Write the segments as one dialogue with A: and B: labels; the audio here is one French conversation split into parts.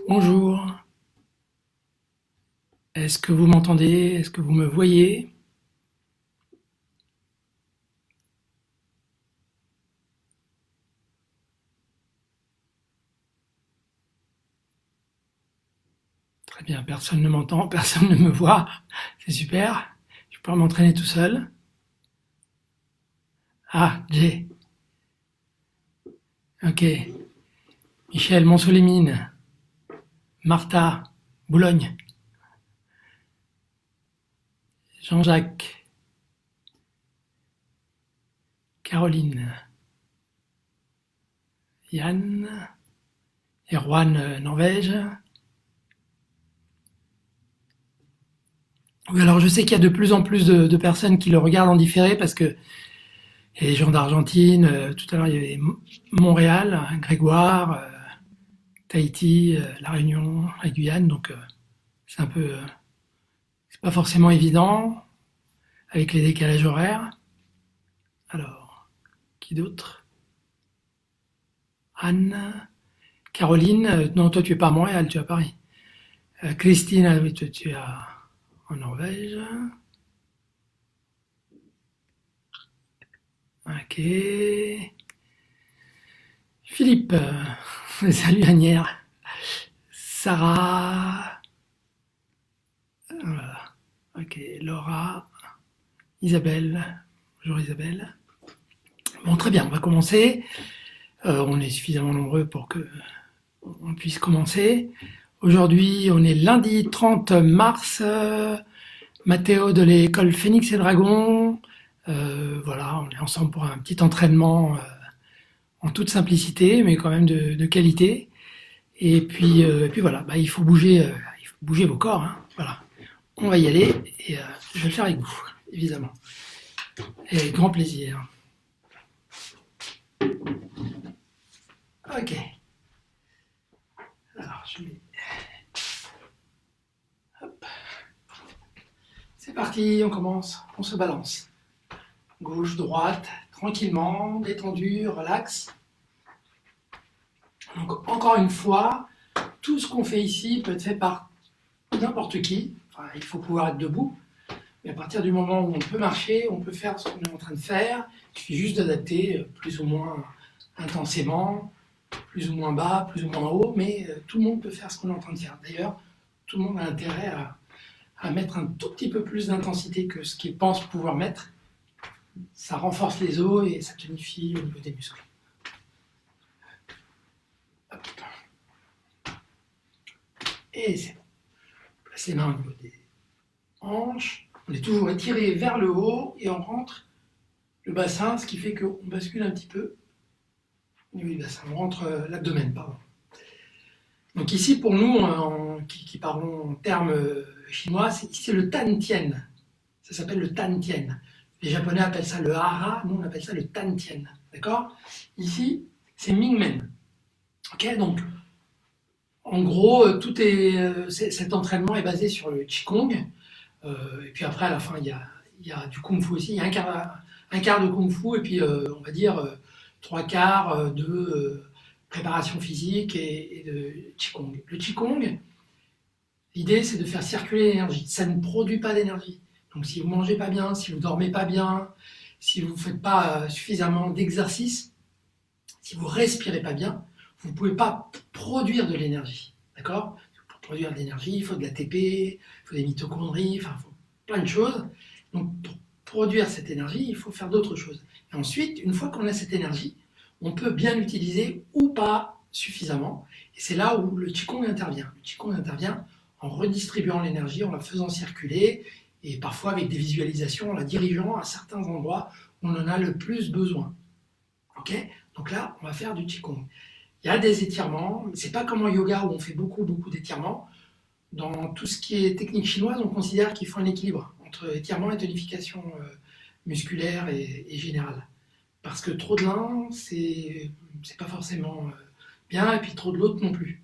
A: Bonjour, est-ce que vous m'entendez? Est-ce que vous me voyez? Très bien, personne ne m'entend, personne ne me voit, c'est super. Je peux m'entraîner tout seul. Ah, Jay, ok. Michel, Montsolémine, Martha, Boulogne, Jean-Jacques, Caroline, Yann, Erwan, Norvège. Oui, alors je sais qu'il y a de plus en plus de personnes qui le regardent en différé parce que il y a des gens d'Argentine, tout à l'heure il y avait Montréal, Grégoire, Tahiti, La Réunion, la Guyane, donc c'est un peu, c'est pas forcément évident avec les décalages horaires. Alors, qui d'autre? Anne, Caroline, non, toi tu es pas à Montréal, tu es à Paris. Christine, ah oui, toi tu es en Norvège. Ok. Philippe, salut Agnières. Sarah, voilà. Ok, Laura, Isabelle, bonjour Isabelle. Bon, très bien, on va commencer. On est suffisamment nombreux pour que on puisse commencer. Aujourd'hui, on est lundi 30 mars. Mathéo de l'école Phoenix et Dragon. Voilà, on est ensemble pour un petit entraînement en toute simplicité, mais quand même de qualité. Et puis voilà, bah, il faut bouger vos corps. Hein. Voilà, on va y aller et je vais le faire avec vous, évidemment, et avec grand plaisir. Ok, alors je mets. Hop. C'est parti, on commence, on se balance. Gauche, droite, tranquillement, détendu, relax. Donc encore une fois, tout ce qu'on fait ici peut être fait par n'importe qui. Enfin, il faut pouvoir être debout. Mais à partir du moment où on peut marcher, on peut faire ce qu'on est en train de faire. Il suffit juste d'adapter plus ou moins intensément, plus ou moins bas, plus ou moins haut, mais tout le monde peut faire ce qu'on est en train de faire. D'ailleurs, tout le monde a intérêt à mettre un tout petit peu plus d'intensité que ce qu'il pense pouvoir mettre. Ça renforce les os et ça tonifie au niveau des muscles. Hop. Et c'est bon. Place les mains au niveau des hanches. On est toujours étiré vers le haut et on rentre le bassin, ce qui fait qu'on bascule un petit peu au niveau du bassin. On rentre l'abdomen, pardon. Donc ici, pour nous, qui parlons en termes chinois, c'est le tan tien. Ça s'appelle le tan tien. Les Japonais appellent ça le hara, nous on appelle ça le tan tien. D'accord? Ici, c'est Mingmen. Ok, donc en gros, cet entraînement est basé sur le Qigong. Et puis après, à la fin, il y a du Kung Fu aussi. Il y a un quart de Kung Fu et puis, on va dire, trois quarts de préparation physique et de Qigong. Le Qigong, l'idée, c'est de faire circuler l'énergie. Ça ne produit pas d'énergie. Donc si vous mangez pas bien, si vous dormez pas bien, si vous ne faites pas suffisamment d'exercice, si vous respirez pas bien, vous ne pouvez pas produire de l'énergie. D'accord? Pour produire de l'énergie, il faut de l'ATP, il faut des mitochondries, enfin, il faut plein de choses. Donc, pour produire cette énergie, il faut faire d'autres choses. Et ensuite, une fois qu'on a cette énergie, on peut bien l'utiliser ou pas suffisamment. Et c'est là où le Qigong intervient. Le Qigong intervient en redistribuant l'énergie, en la faisant circuler, et parfois avec des visualisations, en la dirigeant à certains endroits où on en a le plus besoin. Ok? Donc là, on va faire du Qigong. Il y a des étirements, c'est pas comme en yoga où on fait beaucoup d'étirements. Dans tout ce qui est technique chinoise, on considère qu'il faut un équilibre entre étirement et tonification musculaire et générale. Parce que trop de l'un, c'est pas forcément bien, et puis trop de l'autre non plus.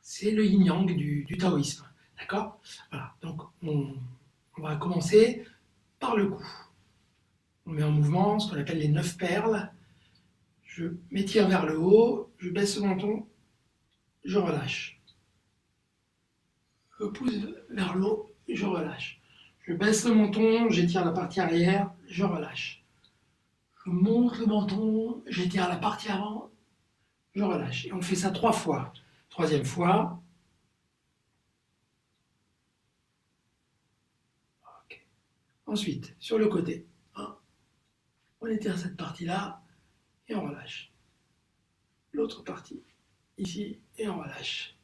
A: C'est le yin-yang du taoïsme. D'accord? Voilà, donc on va commencer par le cou. On met en mouvement ce qu'on appelle les 9 perles. Je m'étire vers le haut, je baisse le menton, je relâche. je pousse vers le haut, je relâche. Je baisse le menton, j'étire la partie arrière, je relâche. Je monte le menton, j'étire la partie avant, je relâche. Et on fait ça 3 fois. Troisième fois. Okay. Ensuite, sur le côté, on étire cette partie-là et on relâche. L'autre partie, ici, et on relâche.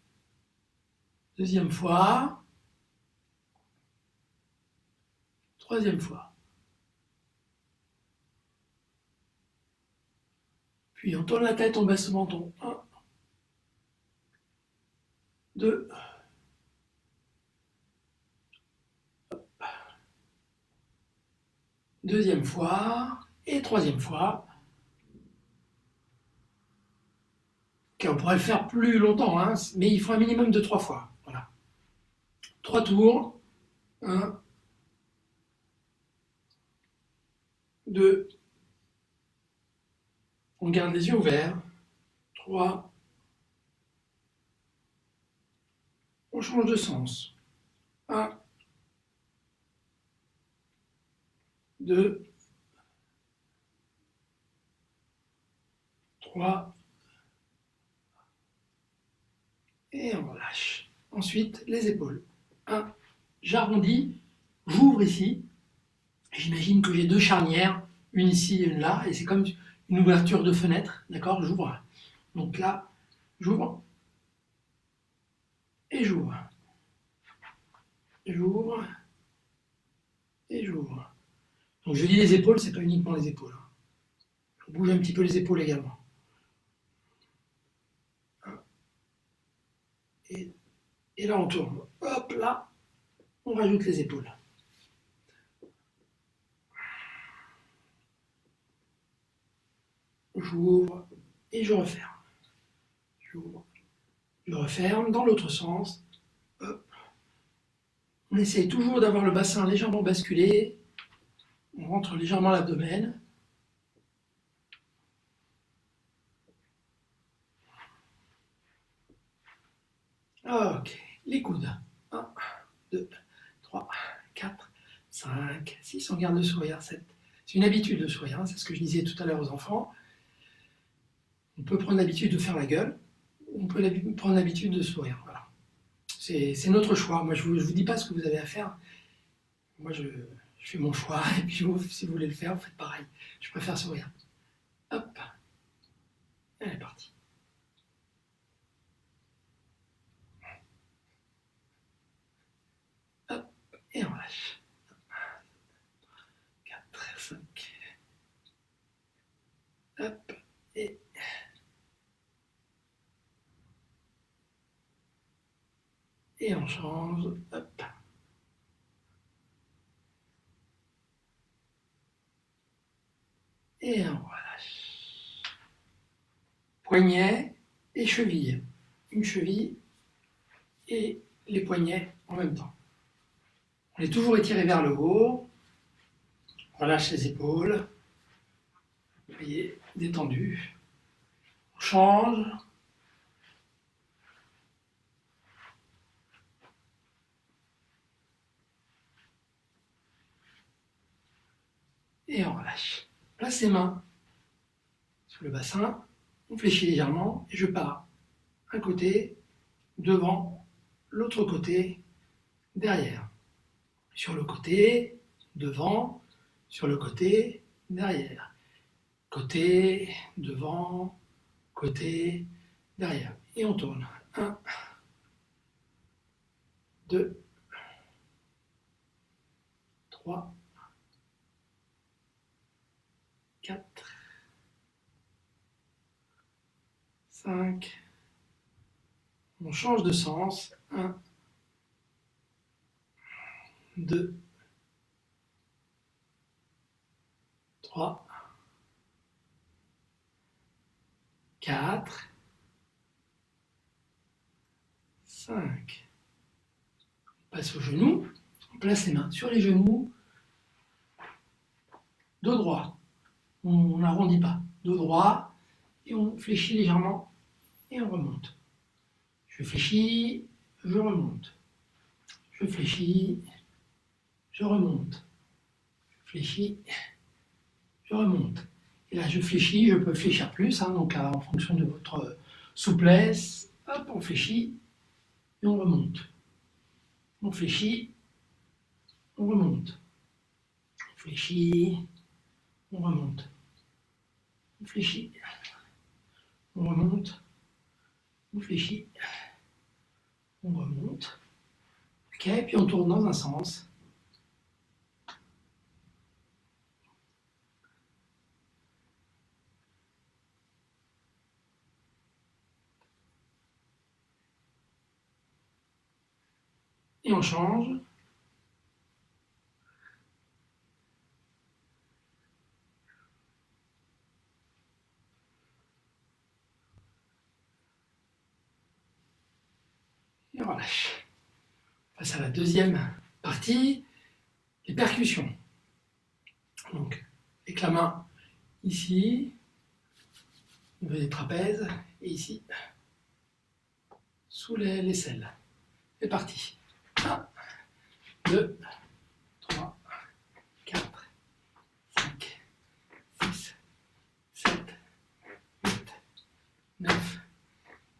A: Deuxième fois. Troisième fois. Puis on tourne la tête, on baisse le menton. 1, 2, deuxième fois, et troisième fois. Okay, on pourrait le faire plus longtemps, hein, mais il faut un minimum de 3 fois. Voilà. 3 tours. 1, 2, on garde les yeux ouverts. 3, on change de sens. 1, 2, 3, et on relâche. Ensuite, les épaules. 1, j'arrondis, j'ouvre ici. J'imagine que j'ai 2 charnières, une ici et une là, et c'est comme une ouverture de fenêtre, d'accord? J'ouvre. Donc là, j'ouvre, et j'ouvre. J'ouvre, et j'ouvre. Donc je dis les épaules, c'est pas uniquement les épaules. On bouge un petit peu les épaules également. Et là, on tourne. Hop, là, on rajoute les épaules. J'ouvre et je referme. J'ouvre, je referme dans l'autre sens. Hop. On essaye toujours d'avoir le bassin légèrement basculé. On rentre légèrement l'abdomen. Ok, les coudes. 1, 2, 3, 4, 5, 6. On garde le sourire. 7. C'est une habitude de sourire. C'est ce que je disais tout à l'heure aux enfants. On peut prendre l'habitude de faire la gueule. On peut prendre l'habitude de sourire. Voilà. C'est notre choix. Moi, je ne vous dis pas ce que vous avez à faire. Moi, je fais mon choix. Et puis, vous, si vous voulez le faire, vous faites pareil. Je préfère sourire. Hop. Elle est partie. Hop. Et on lâche. 4, 5. Hop. Et on change. Hop. Et on relâche. Poignet et cheville. Une cheville et les poignets en même temps. On est toujours étiré vers le haut. On relâche les épaules. Vous voyez, détendu. On change. Et on relâche. Place les mains sur le bassin. On fléchit légèrement et je pars. Un côté, devant, l'autre côté, derrière. Sur le côté, devant, sur le côté, derrière. Côté, devant, côté, derrière. Et on tourne. 1, 2, 3, 4, 5. On change de sens. 1, 2, 3, 4, 5. On passe aux genoux. On place les mains sur les genoux. Dos droit. On n'arrondit pas. Dos droit. Et on fléchit légèrement. Et on remonte. Je fléchis. Je remonte. je fléchis, je remonte, je fléchis, je remonte. Et là, je fléchis, je peux fléchir plus, hein, donc en fonction de votre souplesse, hop, on fléchit et on remonte. On fléchit, on remonte. On fléchit, on remonte. On fléchit, on remonte. On fléchit, on remonte. Ok, puis on tourne dans un sens. Et on change. Et on relâche. On passe à la deuxième partie, les percussions. Donc, avec la main ici, au niveau des trapèzes, et ici, sous l'aisselle. C'est parti. 1, 2, 3, 4, 5, 6, 7, 8, 9,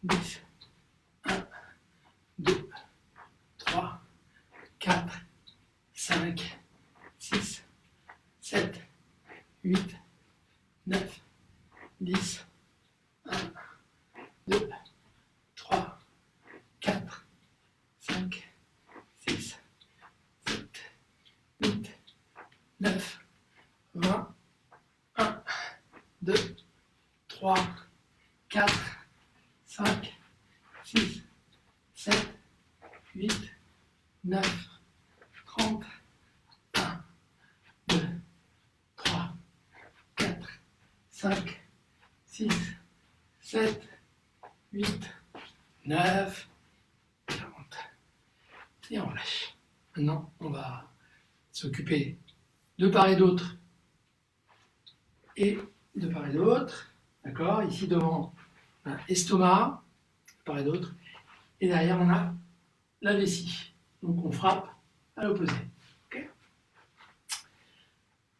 A: 10, 1, 2, 3, 4, 5, 6, 7, 8, 9, 10, 1, 2, 3, 4, 5, 6, 7, 8, 9, 20, 1, 2, 3, 4, 5, 6, 7, 8, 9, 30, 1, 2, 3, 4, 5, 6, 7, 8, 9, 40. Et on relâche. Maintenant, on va s'occuper de part et d'autre. Et de part et d'autre. D'accord? Ici devant, on a estomac, de part et d'autre. Et derrière, on a la vessie. Donc on frappe à l'opposé. Okay,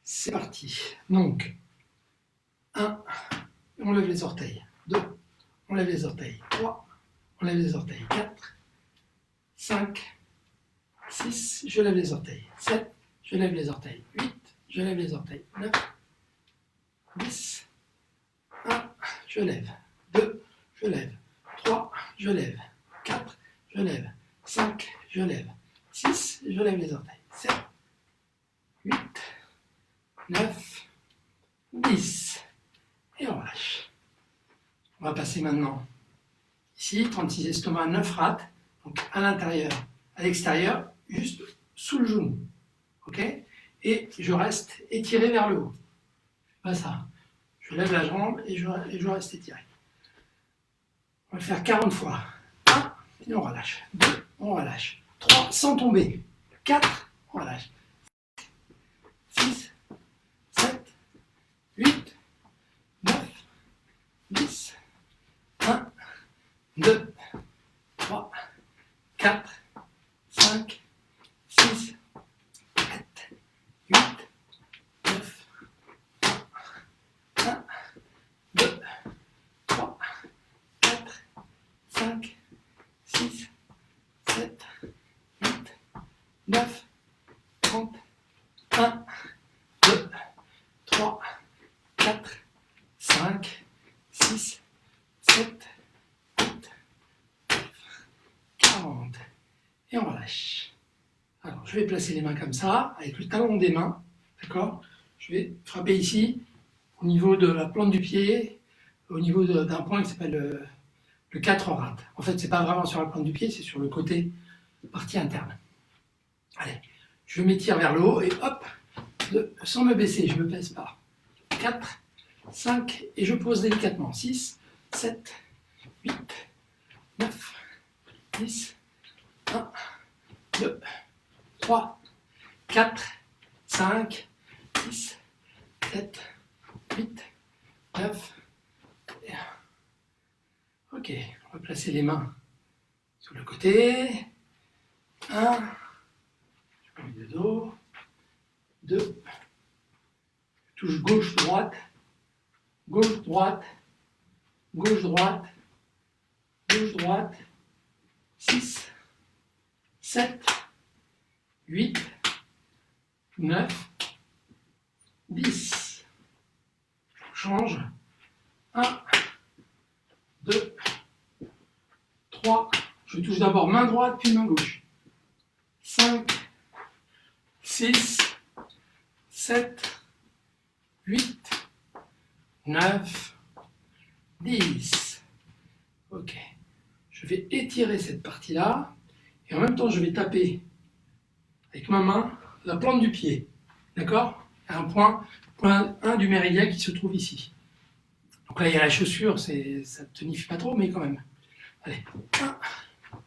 A: c'est parti. Donc, 1, on lève les orteils. 2, on lève les orteils. 3, on lève les orteils. 4, 5, 6, je lève les orteils. 7, je lève les orteils. 8, je lève les orteils. 9, 10, 1, je lève. 2, je lève. 3, je lève. 4, je lève. 5, je lève. 6, je lève les orteils. 7, 8, 9, 10. Et on relâche. On va passer maintenant ici, 36 estomac, 9 rate. Donc à l'intérieur, à l'extérieur, juste sous le genou. Ok? Et je reste étiré vers le haut. Pas ça. Je lève la jambe et je reste étiré. On va le faire 40 fois. 1, et on relâche. 2, on relâche. 3, sans tomber. 4, on relâche. 6, 7, 8, 9, 10, 1, 2, 3, 4, 5, 6, 7, 8, 9, 1, 2, 3, 4, 5, 6, 7, 8, 9, 30, 1, 2, 3, 4, 5, 6, 7, 8, 9, 40. Et on relâche. Alors, je vais placer les mains comme ça, avec le talon des mains, d'accord? Je vais frapper ici, au niveau de la plante du pied, au niveau d'un point qui s'appelle le 4 rate. En fait, c'est pas vraiment sur la plante du pied, c'est sur le côté, partie interne. Allez, je m'étire vers le haut et hop, sans me baisser, je ne me baisse pas. 4, 5, et je pose délicatement. 6, 7, 8, 9, 10, 1, 2, 3, 4, 5, 6, 7, 8, 9, et 1. Ok, on va placer les mains sur le côté. 1, dos. 2. Touche gauche-droite. Gauche-droite. Gauche-droite. Gauche-droite. 6. 7. 8. 9. 10. Change. 1. 2. 3. Je touche d'abord main droite puis main gauche. 5. 6. 7. 8. 9. 10. Ok. Je vais étirer cette partie-là. Et en même temps, je vais taper avec ma main la plante du pied. D'accord? Un point 1 du méridien qui se trouve ici. Donc là, il y a la chaussure, ça ne tonifie pas trop, mais quand même. Allez. 1,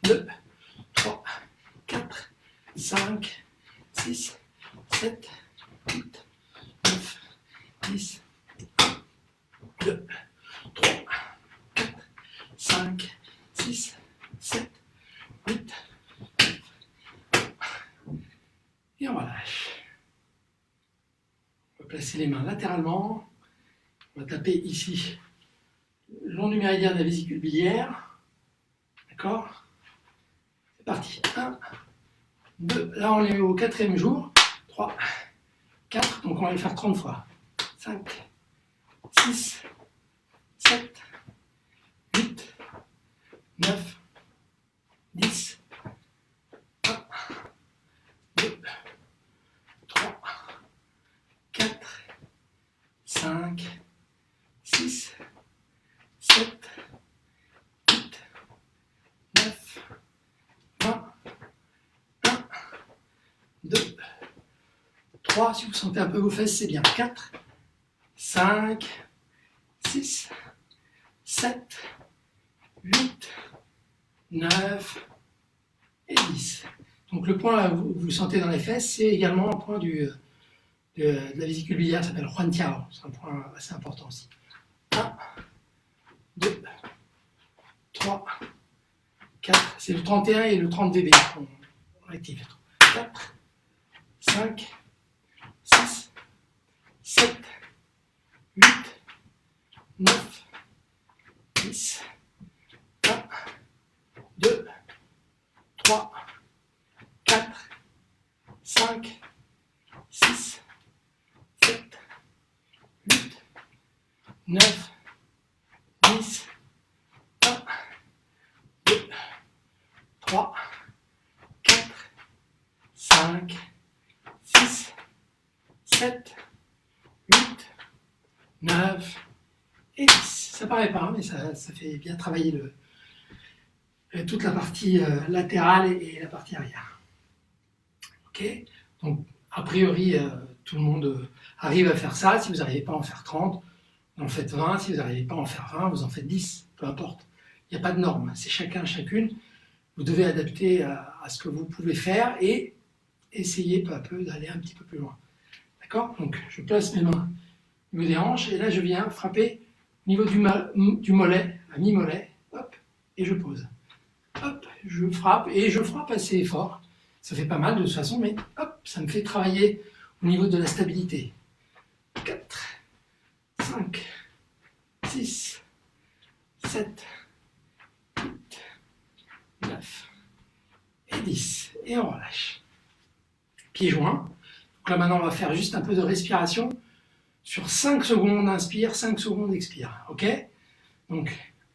A: 2, 3, 4, 5, 6, 7, 8, 9, 10, 2, 3, 4, 5, 6, 7, 8, et on relâche. On va placer les mains latéralement. On va taper ici, le long du méridien de la vésicule biliaire. D'accord? C'est parti. 1, 2, là on est au 4e jour. 3, 4, donc on va le faire 30 fois. 5, 6, 7, 8, 9, 10, 1, 2, 3, 4, 5, 6, 7, 8, 9, 20, 1, 2, 3, si vous sentez un peu vos fesses, c'est bien. 4, 5, 6, 7, 8, 9 et 10. Donc le point que vous sentez dans les fesses, c'est également un point de la vésicule biliaire, ça s'appelle Huantiao. C'est un point assez important aussi. 1, 2, 3, 4, c'est le 31 et le 30 VB qu'on active. 4, 5, 6, 7, 8, 9, 10, 1, 2, 3, 4, 5, 6, 7, 8, 9, 10, 1, 2, 3, 4, 5, 6, 7, 8, 9 et 10. Ça paraît pas, mais ça fait bien travailler toute la partie latérale et la partie arrière. Ok? Donc, a priori, tout le monde arrive à faire ça. Si vous n'arrivez pas à en faire 30, vous en faites 20. Si vous n'arrivez pas à en faire 20, vous en faites 10. Peu importe. Il n'y a pas de norme. C'est chacun, chacune. Vous devez adapter à ce que vous pouvez faire et essayer peu à peu d'aller un petit peu plus loin. D'accord? Donc, je place mes mains au niveau des hanches et là, je viens frapper au niveau du mollet, à mi-mollet. Hop, et je pose. Hop, je frappe et je frappe assez fort. Ça fait pas mal de toute façon, mais hop, ça me fait travailler au niveau de la stabilité. 4, 5, 6, 7, 8, 9 et 10. Et on relâche. Pieds joints. Donc là maintenant on va faire juste un peu de respiration. Sur 5 secondes, inspire, 5 secondes, expire. Ok? Donc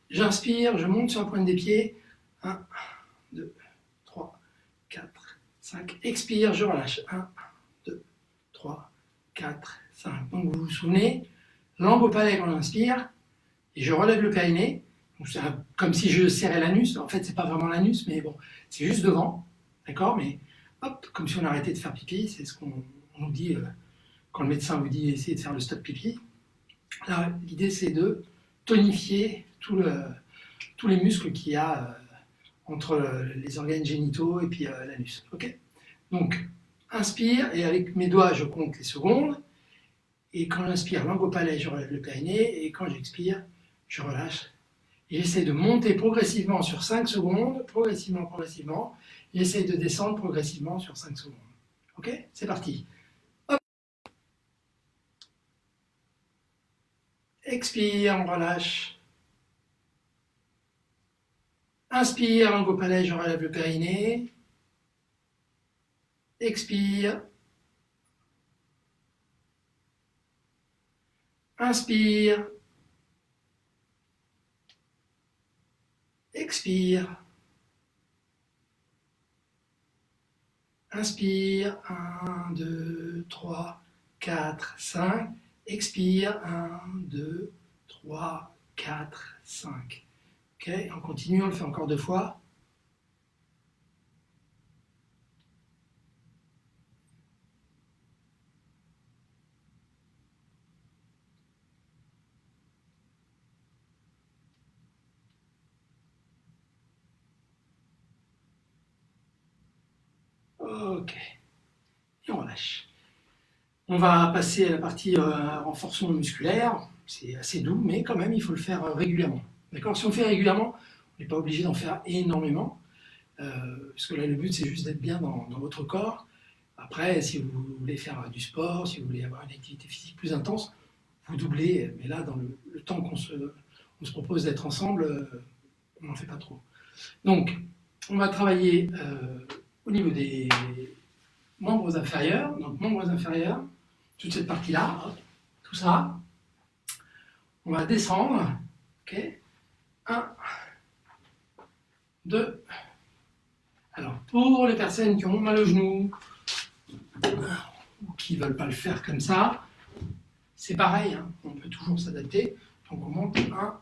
A: j'inspire, je monte sur la pointe des pieds. 1, 2, 3, 4, 5. Expire, je relâche. 1, 2, 3, 4, 5. Donc vous vous souvenez, langue au palais quand on inspire, et je relève le périnée. Donc c'est comme si je serrais l'anus. En fait, c'est pas vraiment l'anus, mais bon, c'est juste devant. D'accord? Mais hop, comme si on arrêtait de faire pipi. C'est ce qu'on nous dit quand le médecin vous dit essayez de faire le stop pipi. Là, l'idée, c'est de tonifier tous les muscles qu'il y a entre les organes génitaux et puis l'anus. Ok? Donc, inspire et avec mes doigts, je compte les secondes. Et quand j'inspire, langue au palais, je relève le périnée. Et quand j'expire, je relâche. Et j'essaie de monter progressivement sur 5 secondes, progressivement. Et j'essaie de descendre progressivement sur 5 secondes. Ok? C'est parti. Expire, on relâche. Inspire, langue au palais, je relève le périnée. Expire. Inspire. Expire. Inspire. 1, 2, 3, 4, 5. Expire. 1, 2, 3, 4, 5. Ok, on continue, on le fait encore 2 fois. Ok, et on relâche. On va passer à la partie renforcement musculaire. C'est assez doux, mais quand même, il faut le faire régulièrement. D'accord? Si on le fait régulièrement, on n'est pas obligé d'en faire énormément, parce que là, le but, c'est juste d'être bien dans votre corps. Après, si vous voulez faire du sport, si vous voulez avoir une activité physique plus intense, vous doublez. Mais là, dans le temps qu'on se propose d'être ensemble, on n'en fait pas trop. Donc, on va travailler au niveau des membres inférieurs. Donc, membres inférieurs, toute cette partie-là, tout ça. On va descendre. Ok. 1, 2. Alors, pour les personnes qui ont mal au genou ou qui ne veulent pas le faire comme ça, c'est pareil, hein, on peut toujours s'adapter. Donc, on monte 1.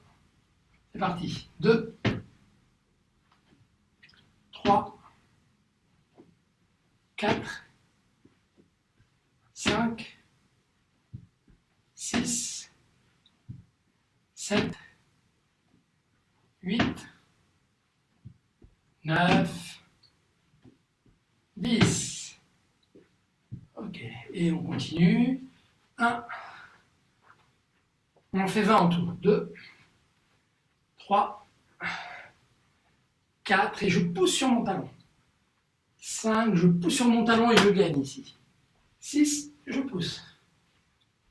A: C'est parti. 2, 3, 4, 5, 6, 7, 8, 9, 10. Ok, et on continue. 1, on en fait 20 en tout. 2, 3, 4, et je pousse sur mon talon. 5, je pousse sur mon talon et je gagne ici. 6, je pousse.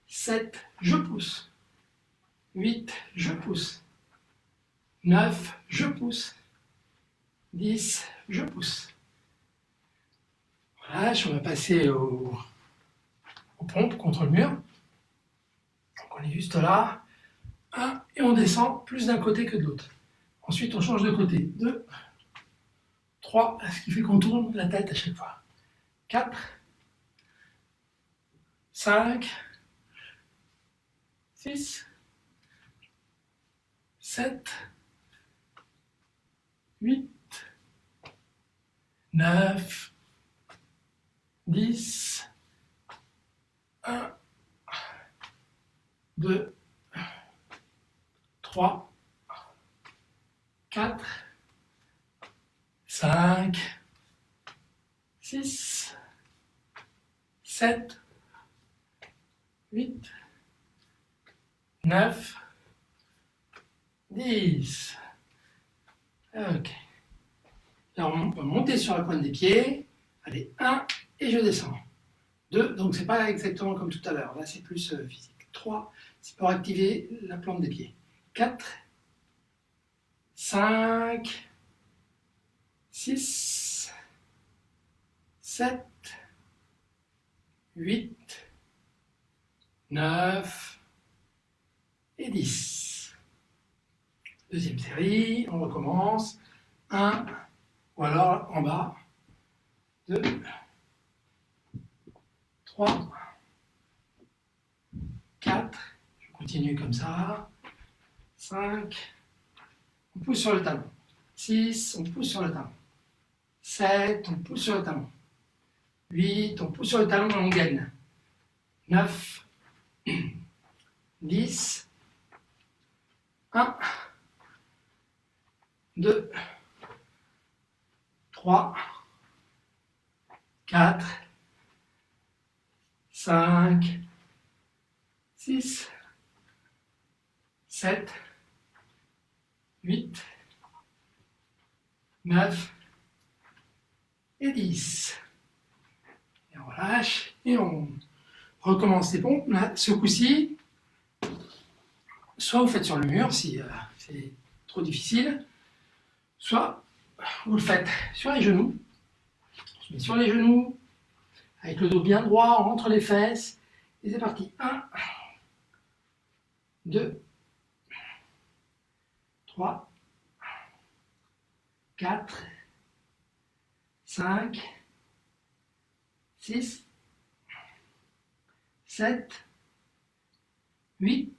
A: 7, je pousse. 8, je pousse. 9, je pousse. 10, je pousse. Voilà, on va passer aux pompes contre le mur. Donc on est juste là. 1, et on descend plus d'un côté que de l'autre. Ensuite, on change de côté. 2, 3, ce qui fait qu'on tourne la tête à chaque fois. 4, 5, 6, 7, 8, 9, 10, 1, 2, 3, 4, 5, 6, 7, 8, 9, 10. Ok. Là, on va monter sur la pointe des pieds. Allez, 1, et je descends. 2, donc c'est pas exactement comme tout à l'heure. Là, c'est plus physique. 3, c'est pour activer la plante des pieds. 4, 5, 6, 7, 8, 9 et 10. Deuxième série, on recommence. 1, ou alors en bas. 2, 3, 4, je continue comme ça. 5, on pousse sur le talon. 6, on pousse sur le talon. 7, on pousse sur le talon. 8, on pousse sur le talon et on gaine. 9, 10, 1, 2, 3, 4, 5, 6, 7, 8, 9 et 10. Et On relâche et on recommence les pompes. Là, ce coup-ci, soit vous faites sur le mur si c'est trop difficile, soit vous le faites sur les genoux. On se met sur les genoux, avec le dos bien droit entre les fesses. Et c'est parti. 1, 2, 3, 4, 5, 6, 7, 8,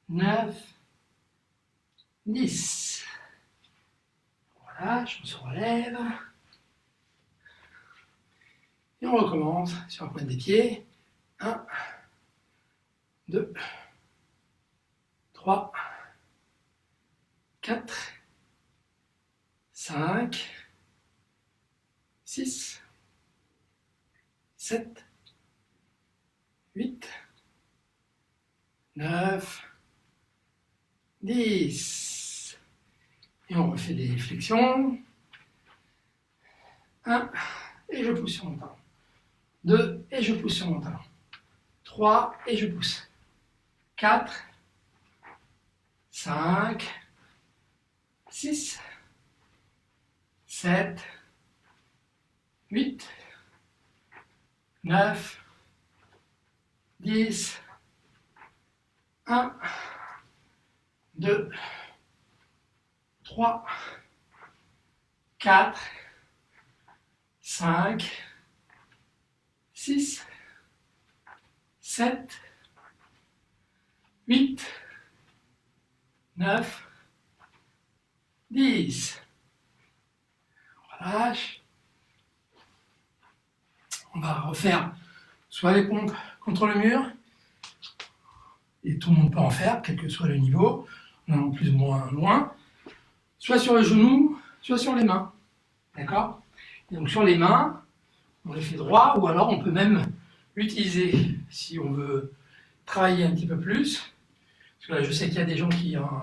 A: 9, 10. Voilà, on se relève. Et on recommence sur la pointe des pieds. 1, 2, 3, 4, 5, 6, 7, 8, 9, 10. Et on refait des flexions. 1, et je pousse sur mon talon. 2, et je pousse sur mon talon. 3, et je pousse. 4, 5, 6, 7, 8, 9, 10, 1, 2, 3, 4, 5, 6, 7, 8, 9, 10. On relâche. On va refaire soit les pompes contre le mur, et tout le monde peut en faire, quel que soit le niveau, on en plus ou moins loin, soit sur les genoux, soit sur les mains. D'accord? Et donc sur les mains, on les fait droit, ou alors on peut même l'utiliser si on veut travailler un petit peu plus. Parce que là, je sais qu'il y a des gens qui ont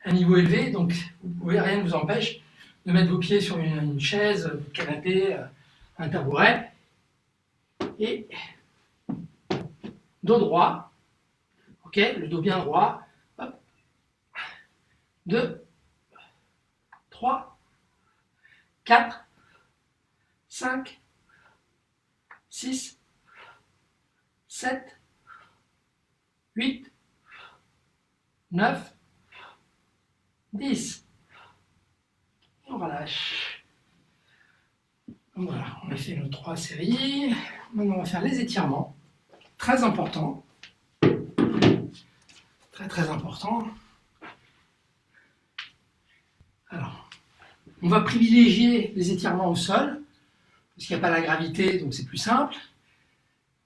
A: un niveau élevé, donc vous pouvez, rien ne vous empêche de mettre vos pieds sur une chaise, un canapé, un tabouret, et dos droit, ok, le dos bien droit, hop, 2, 3, 4, 5, 6, 7, 8, 9, 10. Et on relâche. Voilà, on a fait nos 3 séries. Maintenant, on va faire les étirements. Très important. Très très important. Alors, on va privilégier les étirements au sol, parce qu'il n'y a pas la gravité, donc c'est plus simple.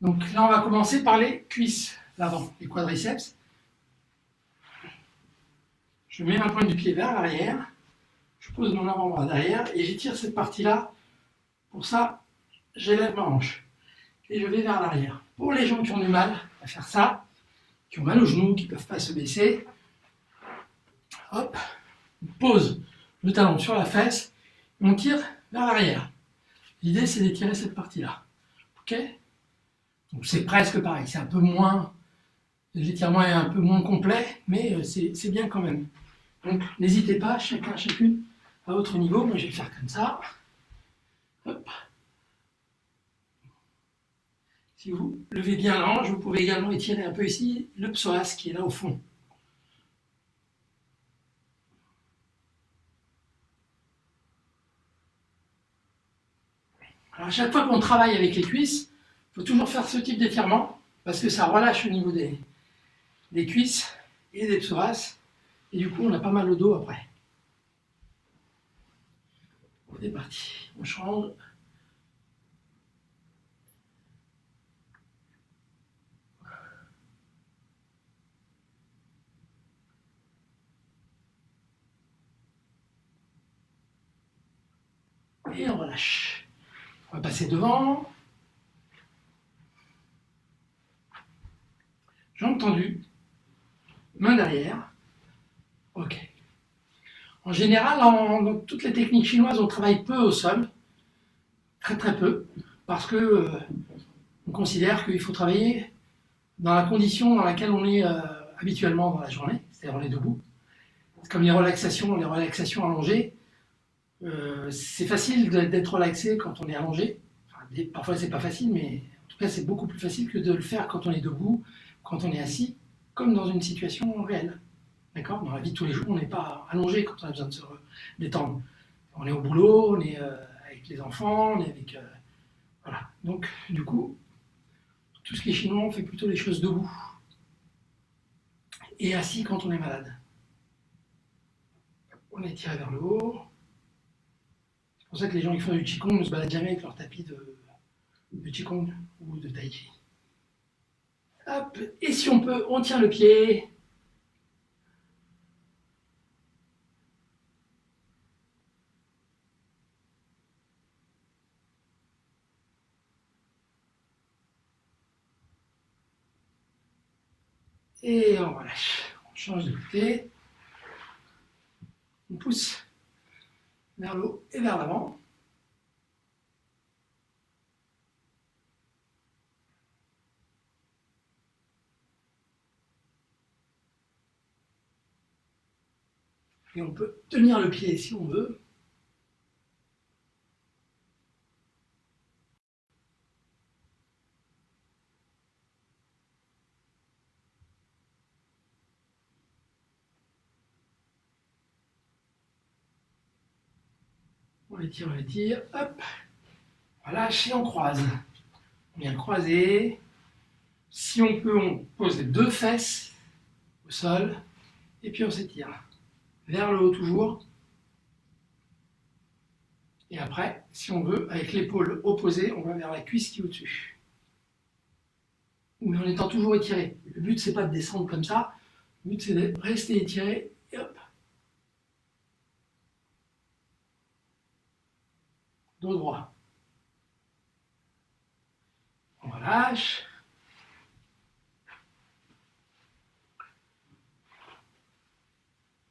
A: Donc là, on va commencer par les cuisses, l'avant, les quadriceps. Je mets ma pointe du pied vers l'arrière, je pose mon avant-bras derrière et j'étire cette partie-là. Pour ça, j'élève ma hanche et je vais vers l'arrière. Pour les gens qui ont du mal à faire ça, qui ont mal aux genoux, qui ne peuvent pas se baisser, hop, on pose le talon sur la fesse et on tire vers l'arrière. L'idée, c'est d'étirer cette partie-là. Ok? Donc c'est presque pareil, c'est un peu moins, l'étirement est un peu moins complet, mais c'est bien quand même. Donc n'hésitez pas, chacune à votre niveau. Moi je vais faire comme ça. Hop. Si vous levez bien l'ange, vous pouvez également étirer un peu ici le psoas qui est là au fond. Alors à chaque fois qu'on travaille avec les cuisses, il faut toujours faire ce type d'étirement parce que ça relâche au niveau des cuisses et des psoas. Et du coup, on a pas mal au dos après. C'est parti, on change. Et on relâche. On va passer devant. Jambes tendues. Main derrière. Ok. En général, dans toutes les techniques chinoises, on travaille peu au sol. très très peu, parce que on considère qu'il faut travailler dans la condition dans laquelle on est habituellement dans la journée, c'est-à-dire on est debout. Comme les relaxations allongées, c'est facile d'être relaxé quand on est allongé. Enfin, parfois c'est pas facile, mais en tout cas c'est beaucoup plus facile que de le faire quand on est debout, quand on est assis, comme dans une situation réelle. D'accord. Dans la vie de tous les jours, on n'est pas allongé quand on a besoin de se détendre. On est au boulot, on est avec les enfants, on est avec... voilà. Donc, du coup, tout ce qui est chinois, on fait plutôt les choses debout. Et assis quand on est malade. On est tiré vers le haut. C'est pour ça que les gens qui font du Qigong ne se baladent jamais avec leur tapis de Qigong ou de Tai Chi. Hop. Et si on peut, on tient le pied. Et on relâche. On change de côté. On pousse vers le haut et vers l'avant. Et on peut tenir le pied si on veut. On l'étire, hop. On relâche et on croise. On vient croiser. Si on peut, on pose les deux fesses au sol. Et puis on s'étire. Vers le haut toujours. Et après, si on veut, avec l'épaule opposée, on va vers la cuisse qui est au-dessus. Mais en étant toujours étiré. Le but, c'est pas de descendre comme ça. Le but, c'est de rester étiré. Et hop. Dos droit. On relâche.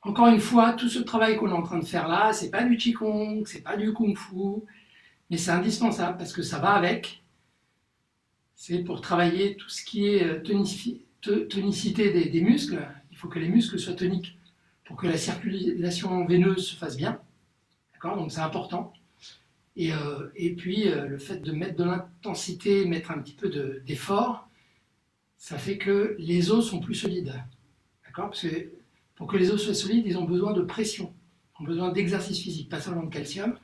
A: Encore une fois, tout ce travail qu'on est en train de faire là, c'est pas du Qigong, c'est pas du Kung Fu, mais c'est indispensable parce que ça va avec. C'est pour travailler tout ce qui est tonicité des muscles. Il faut que les muscles soient toniques pour que la circulation veineuse se fasse bien. D'accord. Donc c'est important. Et puis le fait de mettre de l'intensité, mettre un petit peu d'effort, ça fait que les os sont plus solides. D'accord. Parce que pour que les os soient solides, ils ont besoin de pression, ils ont besoin d'exercice physique, pas seulement de calcium.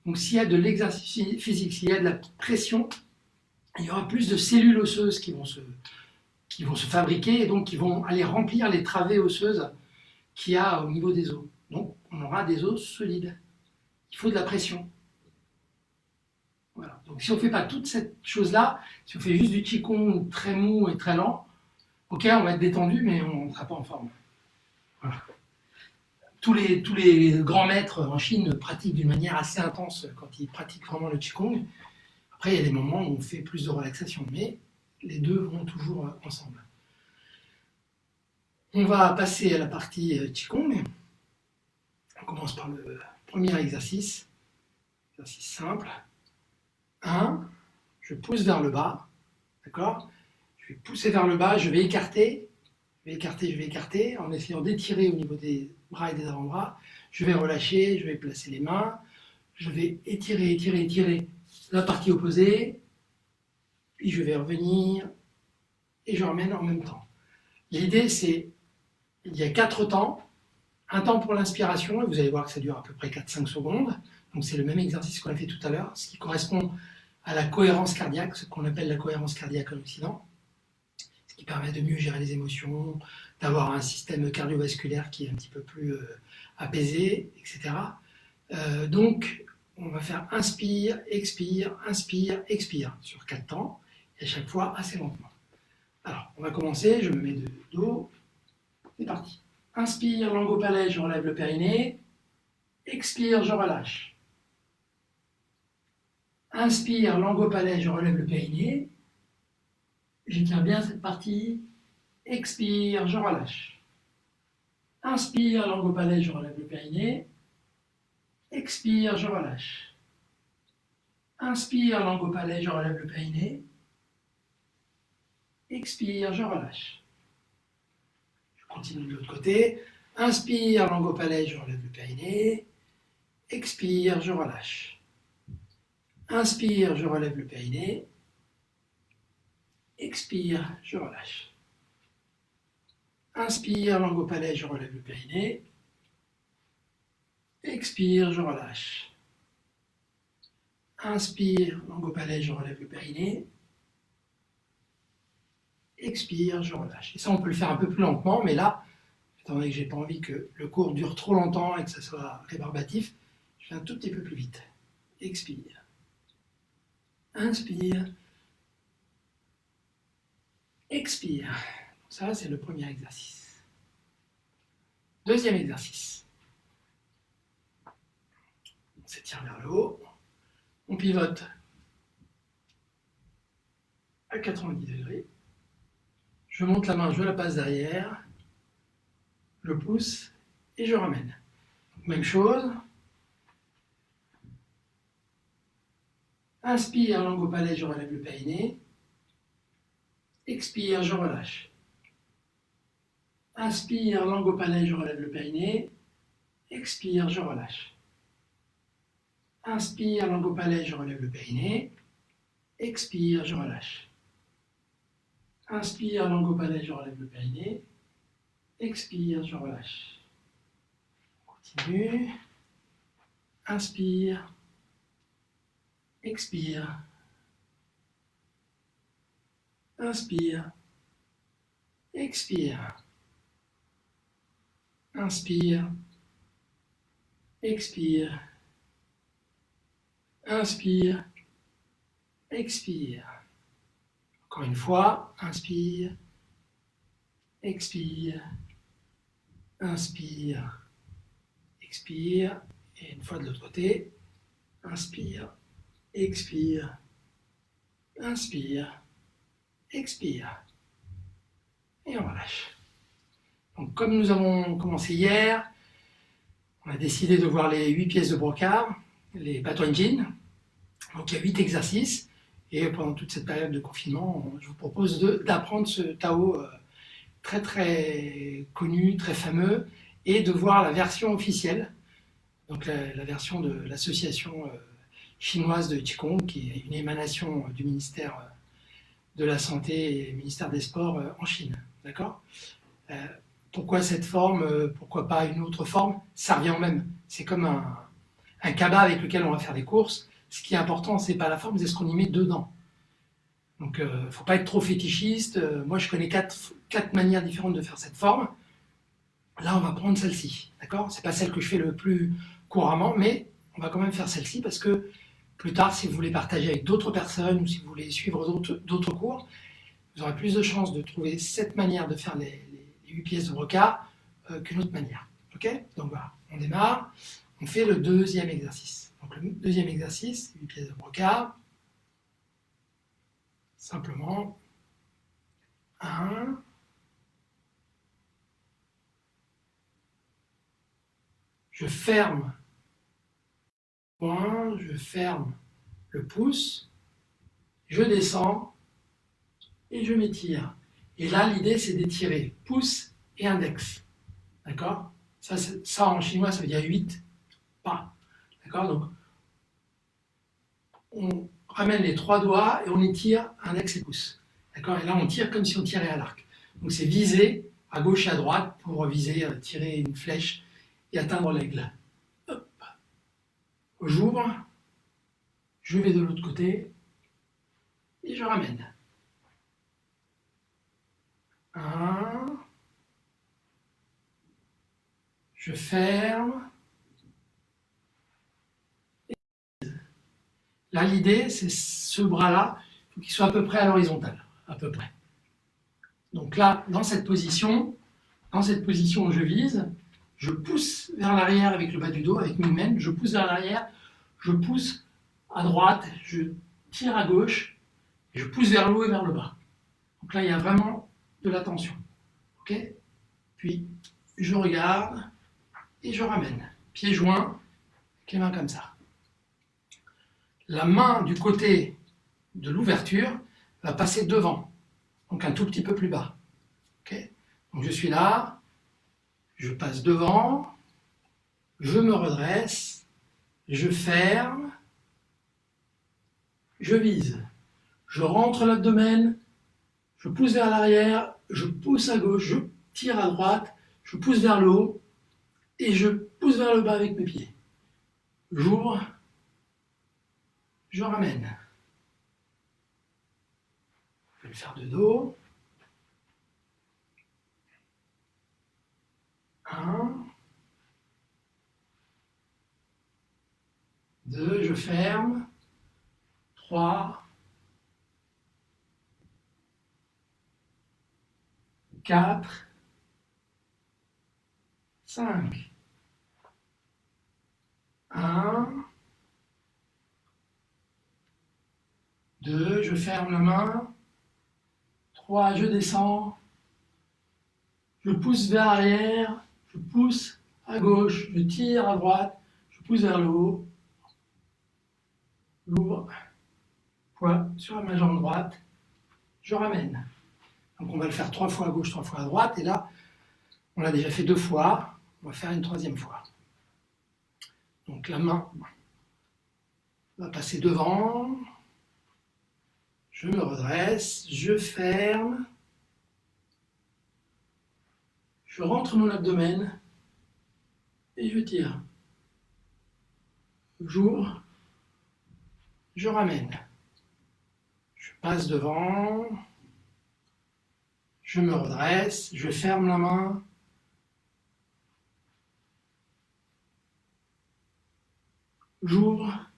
A: Donc s'il y a de l'exercice physique, s'il y a de la pression, il y aura plus de cellules osseuses qui vont se fabriquer et donc qui vont aller remplir les travées osseuses qu'il y a au niveau des os. Donc on aura des os solides. Il faut de la pression. Voilà. Donc si on ne fait pas toute cette chose-là, si on fait juste du Qigong très mou et très lent, ok, on va être détendu, mais on ne sera pas en forme. Voilà. Tous les grands maîtres en Chine pratiquent d'une manière assez intense quand ils pratiquent vraiment le Qigong. Après, il y a des moments où on fait plus de relaxation, mais les deux vont toujours ensemble. On va passer à la partie Qigong. On commence par le premier exercice. Exercice simple. 1, je pousse vers le bas. D'accord. Je vais pousser vers le bas, je vais écarter. Je vais écarter en essayant d'étirer au niveau des bras et des avant-bras. Je vais relâcher, je vais placer les mains. Je vais étirer la partie opposée. Puis je vais revenir et je ramène en même temps. L'idée, c'est, il y a 4 temps. Un temps pour l'inspiration, et vous allez voir que ça dure à peu près 4-5 secondes. Donc c'est le même exercice qu'on a fait tout à l'heure, ce qui correspond à la cohérence cardiaque, ce qu'on appelle la cohérence cardiaque en Occident, ce qui permet de mieux gérer les émotions, d'avoir un système cardiovasculaire qui est un petit peu plus apaisé, etc. Donc on va faire inspire, expire, sur 4 temps, et à chaque fois assez lentement. Alors, on va commencer, je me mets de dos, c'est parti. Inspire, langue au palais, je relève le périnée. Expire, je relâche. Inspire, langue au palais, je relève le périnée. J'étire bien cette partie. Expire, je relâche. Inspire, langue au palais, je relève le périnée. Expire, je relâche. Inspire, langue au palais, je relève le périnée. Expire, je relâche. Je continue de l'autre côté. Inspire, langue au palais, je relève le périnée. Expire, je relâche. Inspire, je relève le périnée. Expire, je relâche. Inspire, langue au palais, je relève le périnée. Expire, je relâche. Inspire, langue au palais, je relève le périnée. Expire, je relâche. Et ça, on peut le faire un peu plus lentement, mais là, étant donné que j'ai pas envie que le cours dure trop longtemps et que ça soit rébarbatif, je fais un tout petit peu plus vite. Expire. Inspire. Expire. Ça, c'est le premier exercice. Deuxième exercice. On s'étire vers le haut. On pivote à 90 degrés. Je monte la main, je la passe derrière. Je pousse et je ramène. Même chose. Inspire, langue au palais, je relève le périnée. Expire, je relâche. Inspire, langue au palais, je relève le périnée. Expire, je relâche. Inspire, langue au palais, je relève le périnée. Expire, je relâche. Inspire, langue au palais, je relève le périnée. Expire, je relâche. Continue. Inspire. Expire. Inspire. Expire. Inspire. Expire. Inspire. Expire. Encore une fois, inspire. Expire. Inspire. Expire. Et une fois de l'autre côté. Inspire. Expire. Inspire. Expire. Et on relâche. Donc, comme nous avons commencé hier, on a décidé de voir les 8 pièces de brocard, les Patois-Njin. Donc il y a 8 exercices. Et pendant toute cette période de confinement, je vous propose d'apprendre ce Tao très très connu, très fameux, et de voir la version officielle, donc la version de l'association chinoise de Qigong, qui est une émanation du ministère de la Santé et du ministère des Sports en Chine. D'accord ? Pourquoi cette forme, pourquoi pas une autre forme? Ça revient au même. C'est comme un cabas avec lequel on va faire des courses. Ce qui est important, c'est pas la forme, c'est ce qu'on y met dedans. Donc, faut pas être trop fétichiste. Moi, je connais quatre manières différentes de faire cette forme. Là, on va prendre celle-ci, d'accord? C'est pas celle que je fais le plus couramment, mais on va quand même faire celle-ci parce que plus tard, si vous voulez partager avec d'autres personnes ou si vous voulez suivre d'autres cours, vous aurez plus de chances de trouver cette manière de faire les 8 pièces de brocard qu'une autre manière. Ok? Donc voilà, on démarre. On fait le deuxième exercice. Donc le deuxième exercice, 8 pièces de brocard. Simplement, 1, je ferme le poing, je ferme le pouce, je descends et je m'étire. Et là, l'idée, c'est d'étirer pouce et index. D'accord? Ça, en chinois, ça veut dire 8 pas. D'accord? Donc, on ramène les 3 doigts et on étire index et pouce. D'accord? Et là, on tire comme si on tirait à l'arc. Donc, c'est viser à gauche et à droite pour viser, tirer une flèche et atteindre l'aigle. J'ouvre, je vais de l'autre côté et je ramène. 1, je ferme. Là, l'idée, c'est ce bras-là, il faut qu'il soit à peu près à l'horizontale, à peu près. Donc là, dans cette position où je vise, je pousse vers l'arrière avec le bas du dos, avec mes mains, je pousse vers l'arrière, je pousse à droite, je tire à gauche, et je pousse vers le haut et vers le bas. Donc là, il y a vraiment de la tension. Ok? Puis, je regarde et je ramène. Pieds joints, avec les mains comme ça. La main du côté de l'ouverture va passer devant, donc un tout petit peu plus bas. Okay, donc je suis là, je passe devant, je me redresse, je ferme, je vise. Je rentre l'abdomen, je pousse vers l'arrière, je pousse à gauche, je tire à droite, je pousse vers le haut et je pousse vers le bas avec mes pieds. J'ouvre, je ramène. Je vais le faire de dos. 1, 2, je ferme. 3, 4, 5. 1, 2, je ferme la main. 3, je descends. Je pousse vers l'arrière. Je pousse à gauche. Je tire à droite. Je pousse vers le haut. J'ouvre. Poids sur la main jambe droite. Je ramène. Donc on va le faire 3 fois à gauche, 3 fois à droite. Et là, on l'a déjà fait 2 fois. On va faire une 3e fois. Donc la main va passer devant. Je me redresse. Je ferme. Je rentre mon abdomen. Et je tire. J'ouvre. Je ramène. Je passe devant. Je me redresse. Je ferme la main. J'ouvre.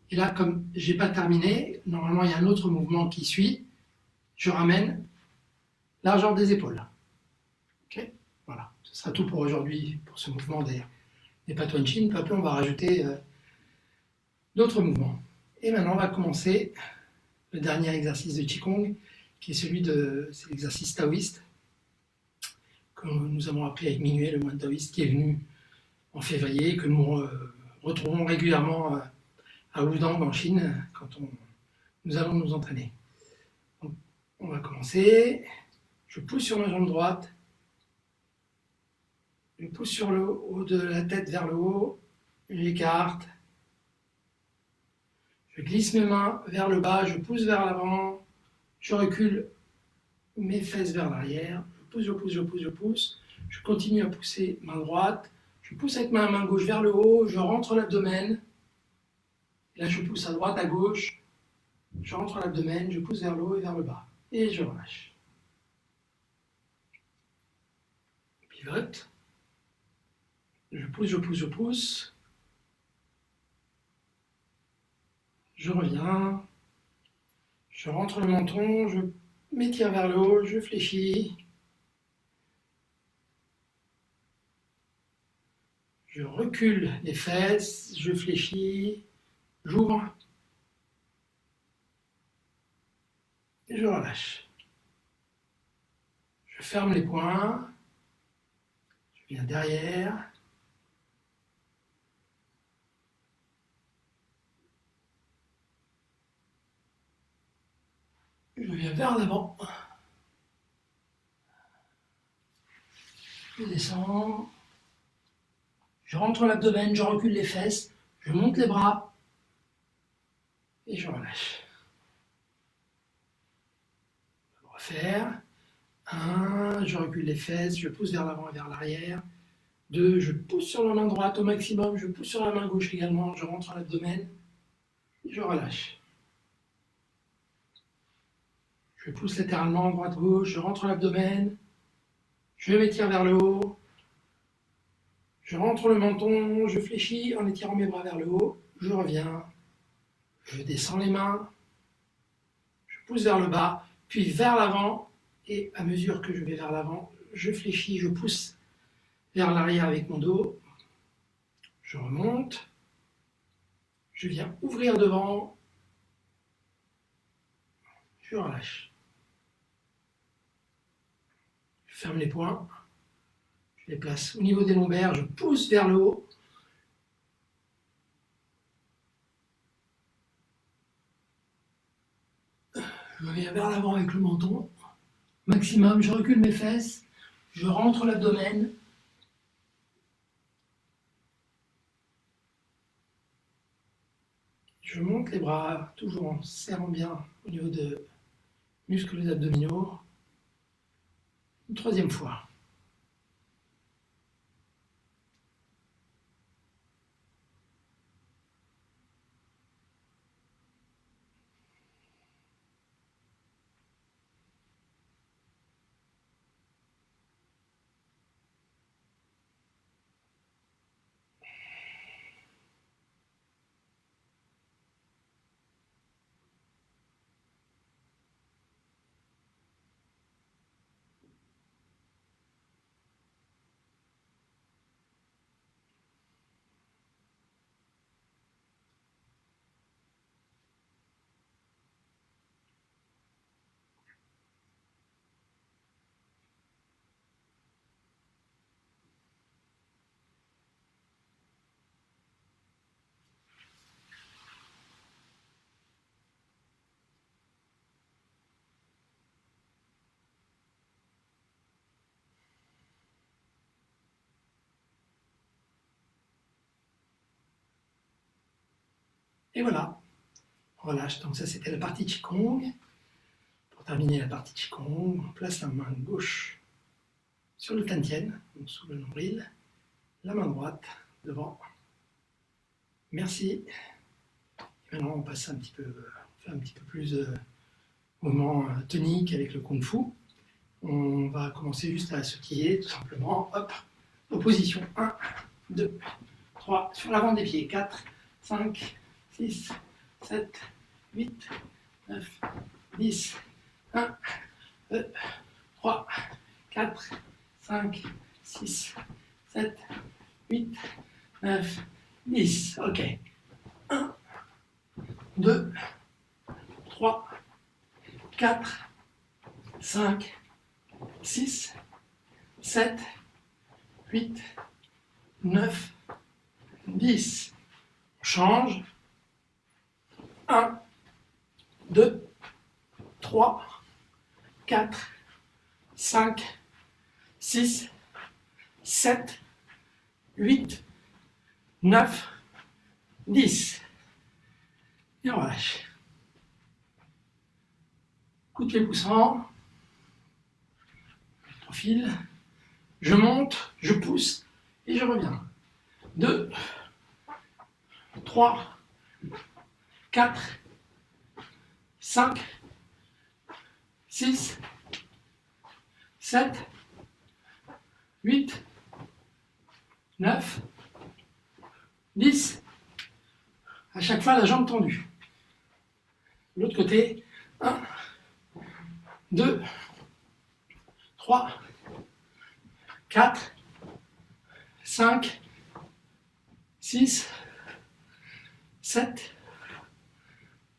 A: Et là, comme j'ai pas terminé, normalement il y a un autre mouvement qui suit. Je ramène largeur des épaules. Ok, voilà, ce sera tout pour aujourd'hui, pour ce mouvement des Patuanshin. Peu à peu, on va rajouter d'autres mouvements. Et maintenant, on va commencer le dernier exercice de Qigong, qui est c'est l'exercice taoïste, que nous avons appris avec Minuet, le moine taoïste, qui est venu en février, que nous retrouvons régulièrement à Wudang en Chine, quand nous allons nous entraîner. Donc, on va commencer. Je pousse sur ma jambe droite. Je pousse sur le haut de la tête vers le haut. J'écarte. Je glisse mes mains vers le bas. Je pousse vers l'avant. Je recule mes fesses vers l'arrière. Je pousse, je pousse, je pousse, je pousse. Je continue à pousser main droite. Je pousse avec ma main gauche vers le haut. Je rentre l'abdomen. Là, je pousse à droite, à gauche. Je rentre l'abdomen. Je pousse vers le haut et vers le bas. Et je relâche. Pivote. Je pousse, je pousse, je pousse. Je reviens. Je rentre le menton, je m'étire vers le haut, je fléchis. Je recule les fesses, je fléchis. J'ouvre. Et je relâche. Je ferme les poings. Je viens derrière. Je viens vers l'avant. Je descends. Je rentre l'abdomen, je recule les fesses. Je monte les bras. Et je relâche. Je vais refaire. 1, je recule les fesses, je pousse vers l'avant et vers l'arrière. 2, je pousse sur la main droite au maximum, je pousse sur la main gauche également, je rentre l'abdomen. Et je relâche. Je pousse latéralement, droite-gauche, je rentre l'abdomen, je m'étire vers le haut, je rentre le menton, je fléchis en étirant mes bras vers le haut, je reviens, je descends les mains, je pousse vers le bas, puis vers l'avant, et à mesure que je vais vers l'avant, je fléchis, je pousse vers l'arrière avec mon dos, je remonte, je viens ouvrir devant, je relâche. Je ferme les poings. Je les place au niveau des lombaires, je pousse vers le haut. revient vers l'avant avec le menton. Maximum, je recule mes fesses. Je rentre l'abdomen. Je monte les bras, toujours en serrant bien au niveau des muscles abdominaux. Une troisième fois. Et voilà, on relâche. Donc ça, c'était la partie Qigong. Pour terminer la partie Qigong, on place la main gauche sur le Tantien, donc sous le nombril, la main droite devant. Merci. Et maintenant, on passe on fait un petit peu plus de mouvements toniques avec le Kung Fu. On va commencer juste à sautiller, tout simplement. Hop, opposition. 1, 2, 3, sur l'avant des pieds. 4, 5, 6, 7, 8, 9, 10. 1, 2, 3, 4, 5, 6, 7, 8, 9, 10. Ok. 1, 2, 3, 4, 5, 6, 7, 8, 9, 10. On change. 1, 2, 3, 4, 5, 6, 7, 8, 9, 10. Et on relâche. Coup de pied poussant. Profil. Je monte, je pousse et je reviens. 2, 3, 4, 5, 6, 7, 8, 9, 10. À chaque fois, la jambe tendue. De l'autre côté, 1, 2, 3, 4, 5, 6, 7,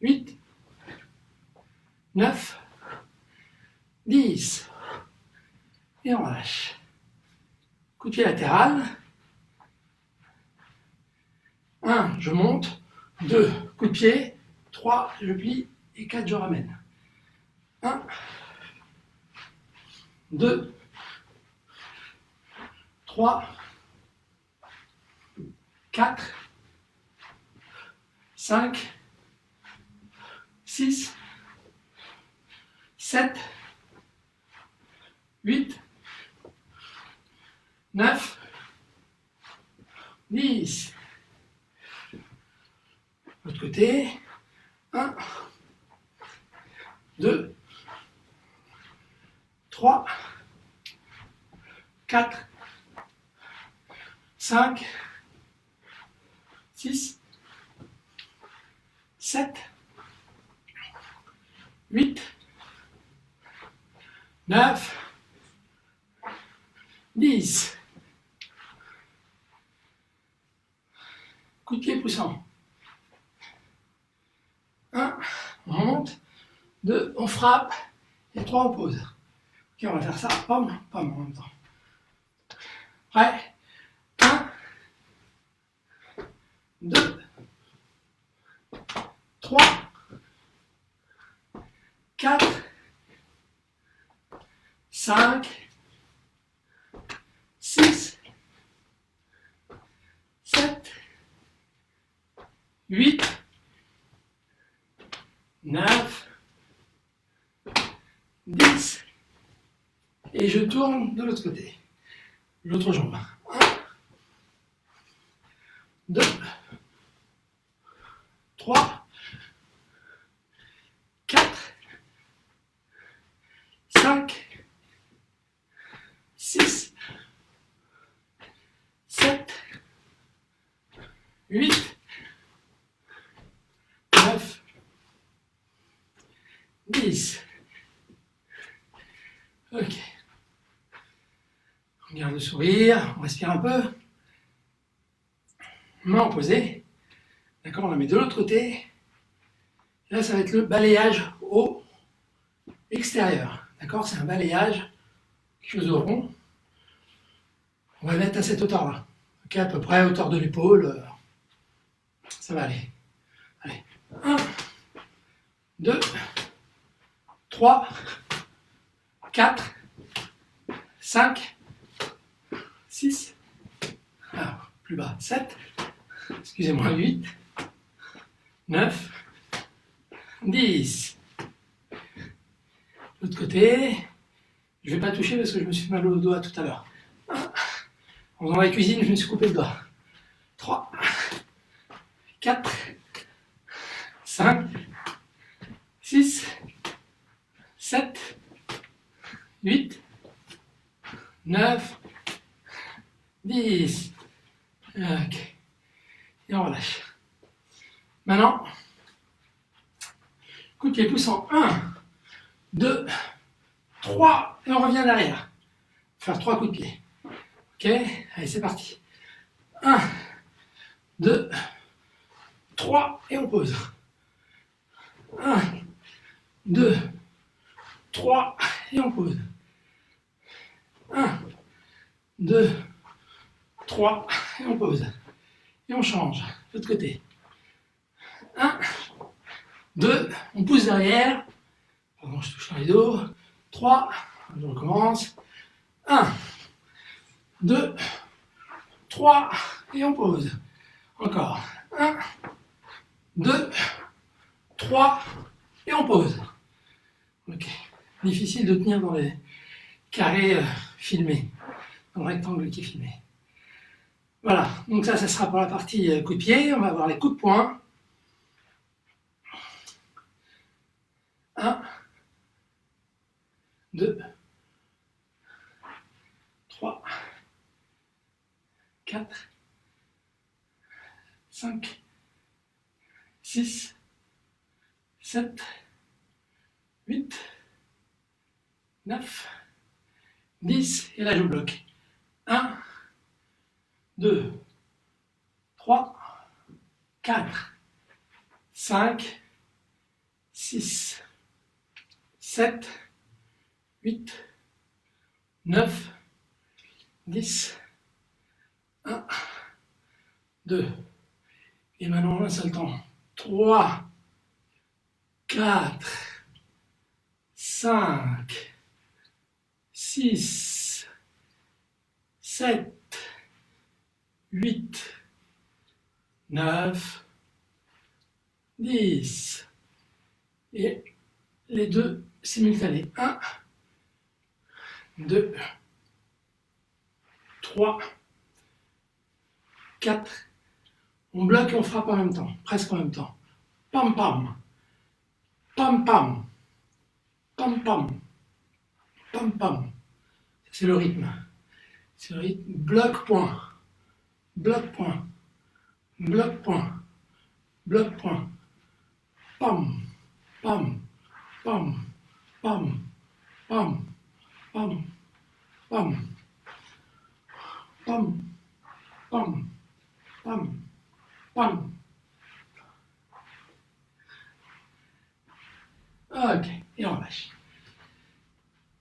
A: 8, 9, 10. Et on relâche. Coup de pied latéral. 1, je monte. 2, coup de pied. 3, je plie. Et 4, je ramène. 1, 2, 3, 4, 5, 6, 7, 8, 9, 10. L'autre côté. 1, 2, 3, 4, 5, 6, 7, 8, 9, 10. Coup de pied poussant. 1, on monte. 2, on frappe. Et 3, on pose. Ok, on va faire ça, pomme, pomme en même temps. Prêt? 1, 2, 3, 4, 5, 6, 7, 8, 9, 10. Et je tourne de l'autre côté. L'autre jambe. 1, 2, 3, 4, 5, 6, 7, 8, 9, 10. Ok. On garde le sourire, on respire un peu. Main opposée. D'accord, on la met de l'autre côté. Là, ça va être le balayage au extérieur. D'accord, c'est un balayage, quelque chose de rond. On va mettre à cette hauteur-là. Ok, à peu près à hauteur de l'épaule. Ça va aller. Allez. 1, 2, 3, 4, 5, 6, alors, plus bas, 7, excusez-moi, 8, 9, 10. L'autre côté, je ne vais pas toucher parce que je me suis fait mal au doigt tout à l'heure. En faisant la cuisine, je me suis coupé le doigt. 3, 4, 5, 6, 7, 8, 9, 10. Ok. Et on relâche. Maintenant, coude les pouces en 1, 2, 3, et on revient derrière. Faire 3 coups de pied. Ok, allez, c'est parti. 1, 2, 3, et on pose. 1, 2, 3, et on pose. 1, 2, 3, et on pose. Et on change. De l'autre côté. 1, 2, on pousse derrière. Pardon, je touche dans les dos. 3, je recommence. 1, 2, 3, et on pose. Encore. 1, 2, 3, et on pose. Ok. Difficile de tenir dans les carrés filmés, dans le rectangle qui est filmé. Voilà, donc ça sera pour la partie coup de pied. On va avoir les coups de poing. 1, 2, 3, 4, 5, 6, 7, 8, 9, 10. Et là, je bloque. 1, 2, 3, 4, 5, 6, 7, 8, 9, 10. 1, 2. Et maintenant, un seul temps. 3, 4, 5, 6, 7, 8, 9, 10. Et les deux simultanés. 1, 2, 3, 4. On bloque et on frappe en même temps, presque en même temps. Pam pam, pam pam, pam pam, pam pam. C'est le rythme. C'est le rythme. Bloc point, bloc point, bloc point, bloc point. Pam, pam, pam, pam, pam, pam, pam, pam, pam, pam, pam. Ok, et on lâche.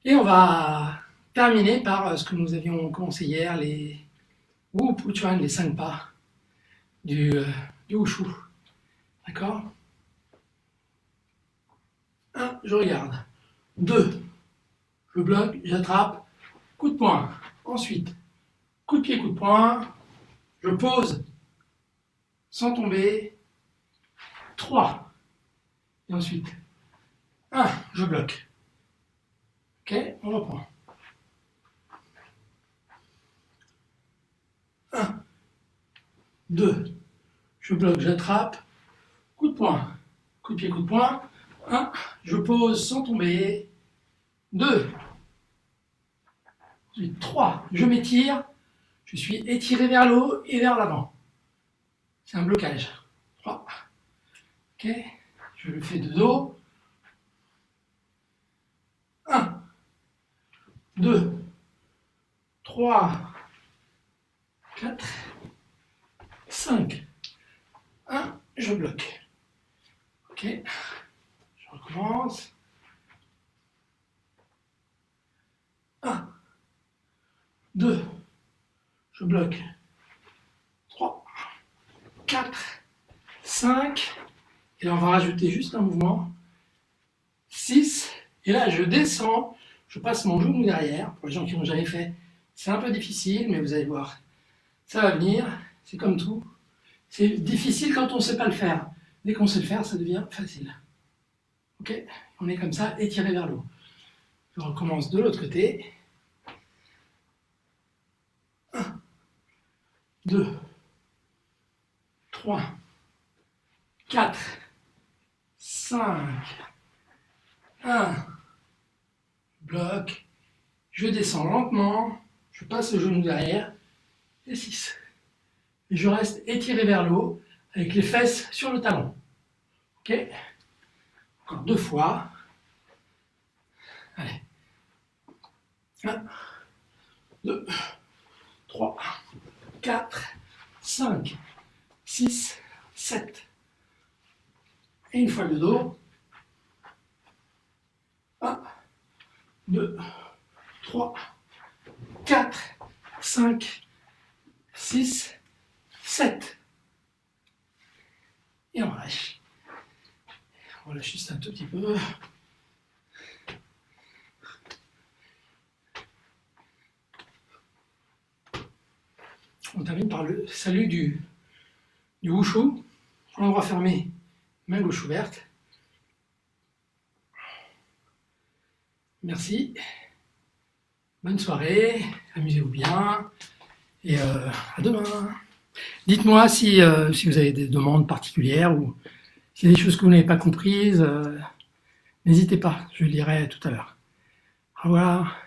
A: Et on va terminer par ce que nous avions commencé hier, les Wu Pu Chuan, les 5 pas du Wushu. D'accord? 1, je regarde. 2, je bloque, j'attrape, coup de poing. Ensuite, coup de pied, coup de poing, je pose sans tomber. 3, et ensuite 1, je bloque. Ok, on reprend. 1, 2, je bloque, j'attrape, coup de poing, coup de pied, coup de poing. 1, je pose sans tomber. 2, ensuite 3, je m'étire, je suis étiré vers le haut et vers l'avant. C'est un blocage. 3, ok, je le fais de dos. 1, 2, 3, 4, 5. 1, je bloque. Ok, je recommence. 1, 2, je bloque. 3, 4, 5. Et là, on va rajouter juste un mouvement. 6. Et là, je descends. Je passe mon genou derrière. Pour les gens qui n'ont jamais fait, c'est un peu difficile, mais vous allez voir. Ça va venir. C'est comme tout. C'est difficile quand on ne sait pas le faire. Dès qu'on sait le faire, ça devient facile. Ok, on est comme ça, étiré vers le haut. Je recommence de l'autre côté. 1, 2, 3, 4, 5. 1, bloc. Je descends lentement. Je passe le genou derrière. Et 6. Et je reste étiré vers le haut avec les fesses sur le talon. Ok, encore 2 fois. Allez. 1, 2, 3, 4, 5, 6, 7. Et une fois le dos. 1, 2, 3, 4, 5, 6, 7. Et on relâche. On relâche juste un tout petit peu. On termine par le salut du wushu. On va fermer, main gauche ouverte. Merci. Bonne soirée. Amusez-vous bien. Et à demain. Dites-moi si vous avez des demandes particulières ou s'il y a des choses que vous n'avez pas comprises. N'hésitez pas, je le dirai tout à l'heure. Au revoir.